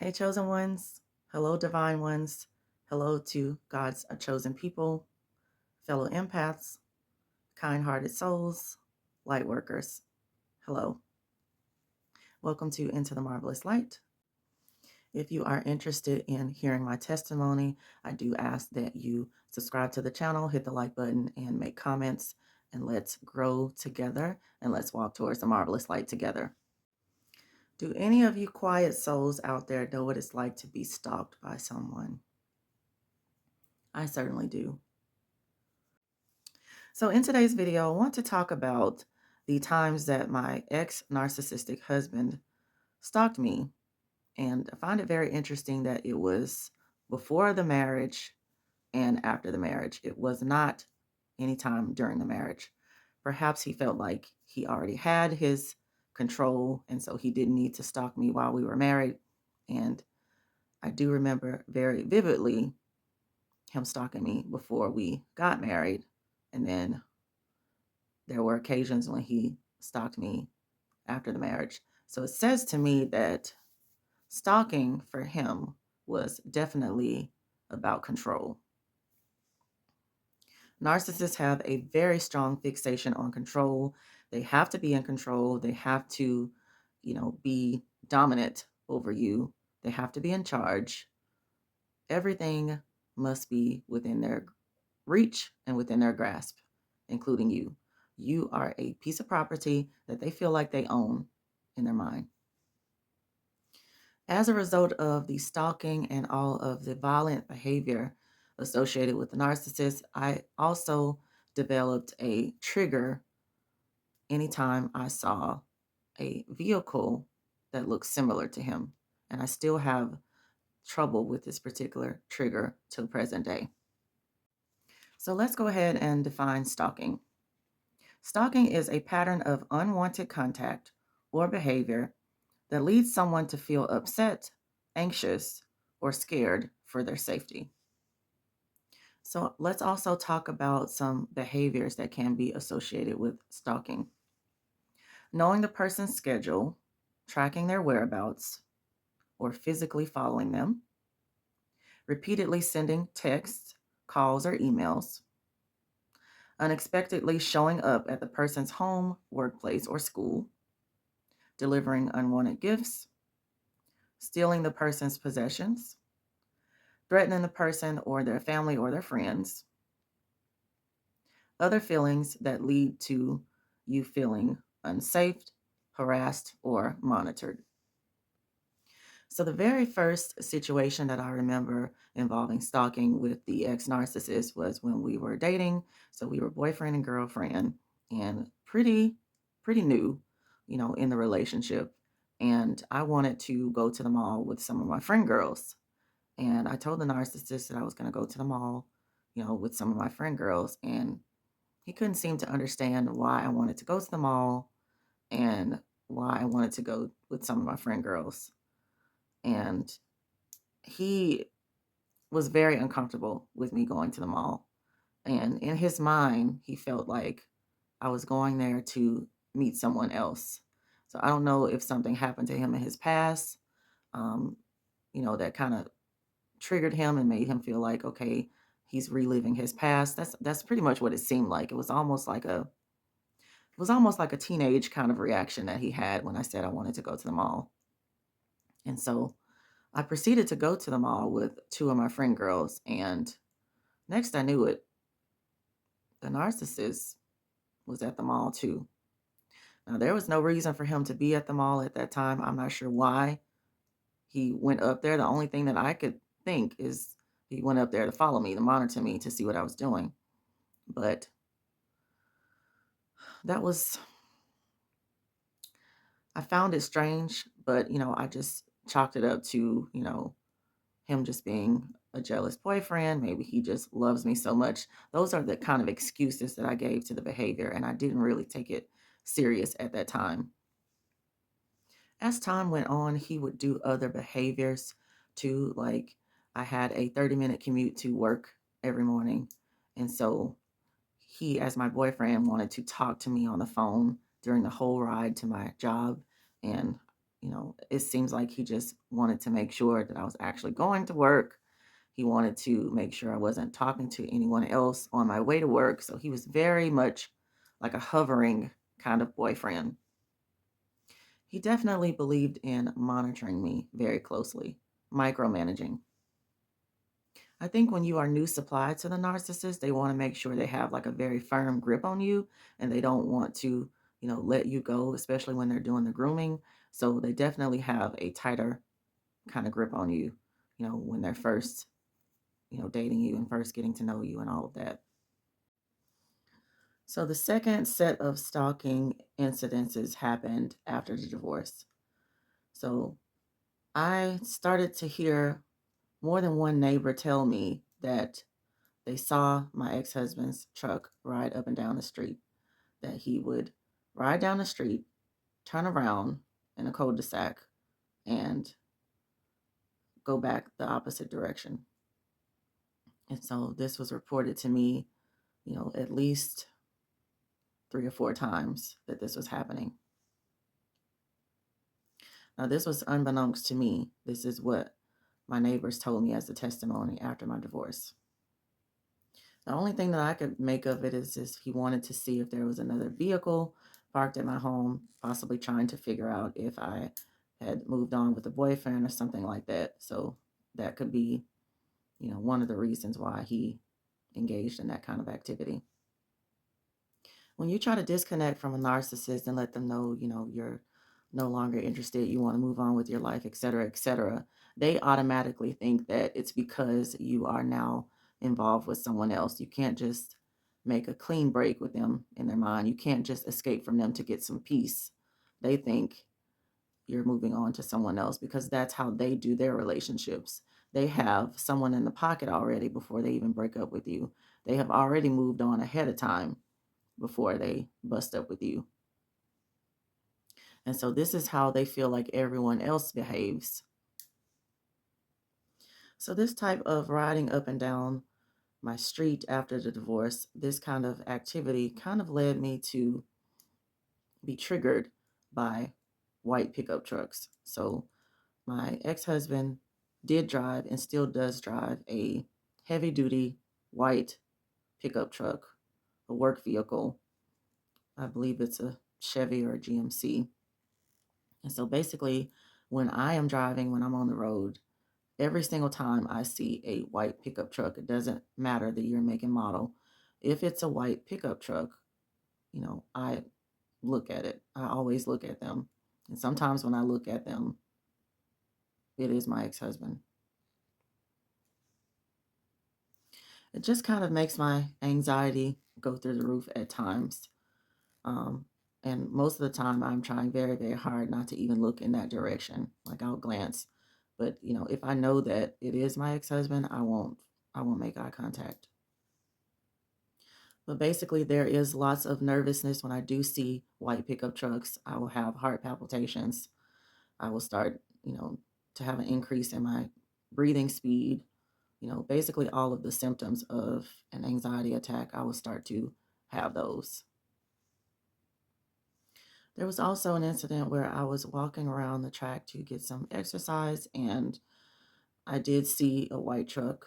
Hey, chosen ones. Hello, divine ones. Hello to God's chosen people, fellow empaths, kind hearted souls, light workers. Hello. Welcome to Into the Marvelous Light. If you are interested in hearing my testimony, I do ask that you subscribe to the channel, hit the like button, and make comments. And let's grow together and let's walk towards the marvelous light together. Do any of you quiet souls out there know what it's like to be stalked by someone? I certainly do. So in today's video, I want to talk about the times that my ex-narcissistic husband stalked me. And I find it very interesting that it was before the marriage and after the marriage. It was not any time during the marriage. Perhaps he felt like he already had his control, and so he didn't need to stalk me while we were married. And I do remember very vividly him stalking me before we got married. And then there were occasions when he stalked me after the marriage. So it says to me that stalking for him was definitely about control. Narcissists have a very strong fixation on control. They have to be in control. They have to, be dominant over you. They have to be in charge. Everything must be within their reach and within their grasp, including you. You are a piece of property that they feel like they own in their mind. As a result of the stalking and all of the violent behavior associated with the narcissist, I also developed a trigger anytime I saw a vehicle that looked similar to him. And I still have trouble with this particular trigger to the present day. So let's go ahead and define stalking. Stalking is a pattern of unwanted contact or behavior that leads someone to feel upset, anxious, or scared for their safety. So let's also talk about some behaviors that can be associated with stalking. Knowing the person's schedule, tracking their whereabouts, or physically following them, repeatedly sending texts, calls, or emails, unexpectedly showing up at the person's home, workplace, or school, delivering unwanted gifts, stealing the person's possessions, threatening the person or their family or their friends, other feelings that lead to you feeling unsafe, harassed, or monitored. So the very first situation that I remember involving stalking with the ex-narcissist was when we were dating. So we were boyfriend and girlfriend and pretty new, in the relationship. And I wanted to go to the mall with some of my friend girls. And I told the narcissist that I was going to go to the mall, with some of my friend girls. And he couldn't seem to understand why I wanted to go to the mall and why I wanted to go with some of my friend girls. And he was very uncomfortable with me going to the mall. And in his mind, he felt like I was going there to meet someone else. So I don't know if something happened to him in his past, um, that kind of triggered him and made him feel like, okay, he's reliving his past. That's pretty much what it seemed like. It was almost like a teenage kind of reaction that he had when I said I wanted to go to the mall. And so I proceeded to go to the mall with two of my friend girls, and next I knew it, the narcissist was at the mall too. Now, there was no reason for him to be at the mall at that time. I'm not sure why he went up there. The only thing that I could think is he went up there to follow me, to monitor me, to see what I was doing. But that was, I found it strange, but, I just chalked it up to, him just being a jealous boyfriend. Maybe he just loves me so much. Those are the kind of excuses that I gave to the behavior, and I didn't really take it serious at that time. As time went on, he would do other behaviors too. Like I had a 30-minute commute to work every morning. And so he, as my boyfriend, wanted to talk to me on the phone during the whole ride to my job. And, it seems like he just wanted to make sure that I was actually going to work. He wanted to make sure I wasn't talking to anyone else on my way to work. So he was very much like a hovering kind of boyfriend. He definitely believed in monitoring me very closely, micromanaging. I think when you are new supply to the narcissist, they want to make sure they have like a very firm grip on you and they don't want to, let you go, especially when they're doing the grooming. So they definitely have a tighter kind of grip on you, when they're first, dating you and first getting to know you and all of that. So the second set of stalking incidences happened after the divorce. So I started to hear more than one neighbor tell me that they saw my ex-husband's truck ride up and down the street, that he would ride down the street, turn around in a cul-de-sac, and go back the opposite direction. And so this was reported to me, at least 3 or 4 times that this was happening. Now, this was unbeknownst to me. This is what my neighbors told me as a testimony after my divorce. The only thing that I could make of it is he wanted to see if there was another vehicle parked at my home, possibly trying to figure out if I had moved on with a boyfriend or something like that. So that could be, one of the reasons why he engaged in that kind of activity. When you try to disconnect from a narcissist and let them know, you're no longer interested, you want to move on with your life, et cetera, they automatically think that it's because you are now involved with someone else. You can't just make a clean break with them in their mind. You can't just escape from them to get some peace. They think you're moving on to someone else because that's how they do their relationships. They have someone in the pocket already before they even break up with you. They have already moved on ahead of time before they bust up with you. And so this is how they feel like everyone else behaves. So this type of riding up and down my street after the divorce, this kind of activity kind of led me to be triggered by white pickup trucks. So my ex-husband did drive and still does drive a heavy duty white pickup truck, a work vehicle. I believe it's a Chevy or a GMC. And so basically, when I am driving, when I'm on the road, every single time I see a white pickup truck, it doesn't matter the year, make, and model. If it's a white pickup truck, I look at it. I always look at them. And sometimes when I look at them, it is my ex-husband. It just kind of makes my anxiety go through the roof at times. Um, and most of the time, I'm trying very, very hard not to even look in that direction. Like I'll glance, but if I know that it is my ex-husband, I won't make eye contact. But basically, there is lots of nervousness when I do see white pickup trucks. I will have heart palpitations. I will start, to have an increase in my breathing speed. Basically all of the symptoms of an anxiety attack, I will start to have those. There was also an incident where I was walking around the track to get some exercise, and I did see a white truck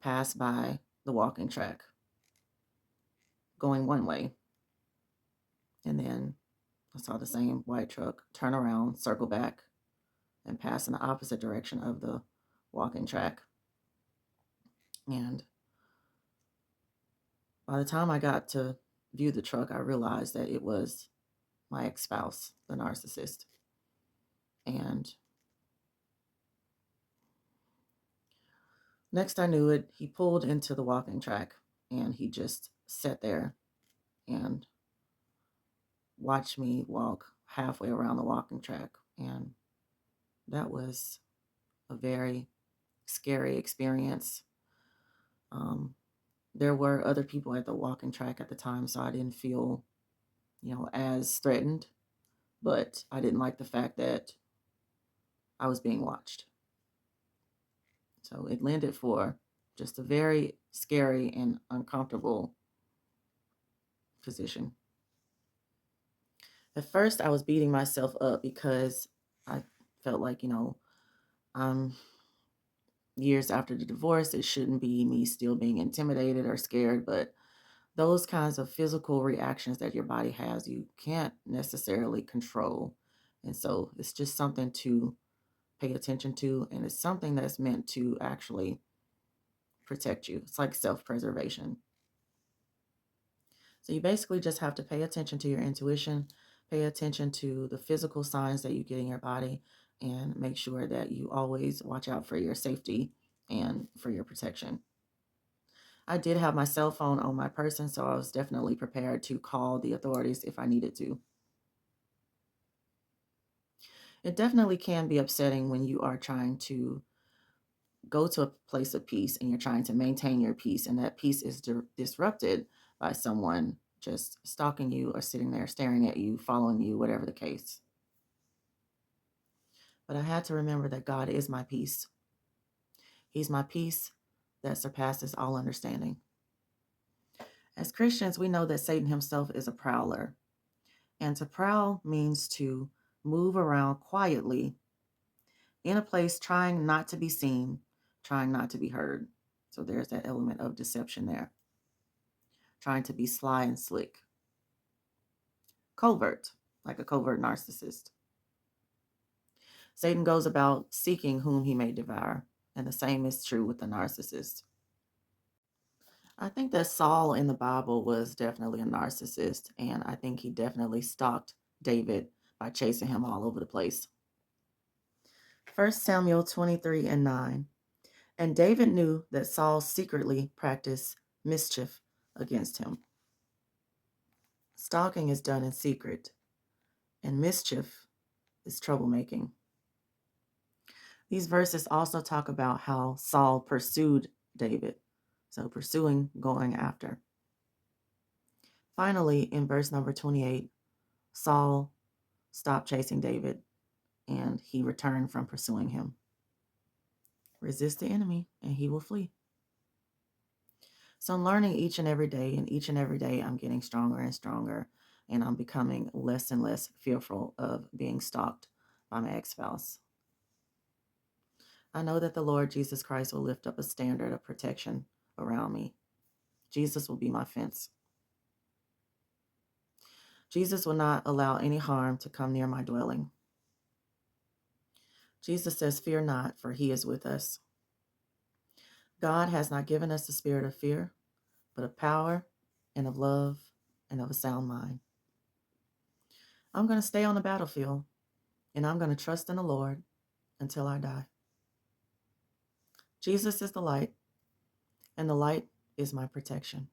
pass by the walking track going one way. And then I saw the same white truck turn around, circle back, and pass in the opposite direction of the walking track. And by the time I got to view the truck, I realized that it was my ex-spouse, the narcissist. And next I knew it, he pulled into the walking track and he just sat there and watched me walk halfway around the walking track. And that was a very scary experience. There were other people at the walking track at the time, so I didn't feel, as threatened, but I didn't like the fact that I was being watched. So it landed for just a very scary and uncomfortable position. At first, I was beating myself up because I felt like, I'm years after the divorce, it shouldn't be me still being intimidated or scared, but those kinds of physical reactions that your body has, you can't necessarily control. And so it's just something to pay attention to, and it's something that's meant to actually protect you. It's like self-preservation. So you basically just have to pay attention to your intuition, pay attention to the physical signs that you get in your body, and make sure that you always watch out for your safety and for your protection. I did have my cell phone on my person, so I was definitely prepared to call the authorities if I needed to. It definitely can be upsetting when you are trying to go to a place of peace and you're trying to maintain your peace, and that peace is disrupted by someone just stalking you or sitting there staring at you, following you, whatever the case. But I had to remember that God is my peace. He's my peace that surpasses all understanding. As Christians, we know that Satan himself is a prowler. And to prowl means to move around quietly in a place trying not to be seen, trying not to be heard. So there's that element of deception there. Trying to be sly and slick. Covert, like a covert narcissist. Satan goes about seeking whom he may devour, and the same is true with the narcissist. I think that Saul in the Bible was definitely a narcissist, and I think he definitely stalked David by chasing him all over the place. 1 Samuel 23 and 9. And David knew that Saul secretly practiced mischief against him. Stalking is done in secret, and mischief is troublemaking. These verses also talk about how Saul pursued David. So pursuing, going after. Finally, in verse number 28, Saul stopped chasing David and he returned from pursuing him. Resist the enemy and he will flee. So I'm learning each and every day, and each and every day I'm getting stronger and stronger, and I'm becoming less and less fearful of being stalked by my ex-spouse. I know that the Lord Jesus Christ will lift up a standard of protection around me. Jesus will be my fence. Jesus will not allow any harm to come near my dwelling. Jesus says, "Fear not, for he is with us." God has not given us the spirit of fear, but of power and of love and of a sound mind. I'm going to stay on the battlefield, and I'm going to trust in the Lord until I die. Jesus is the light, and the light is my protection.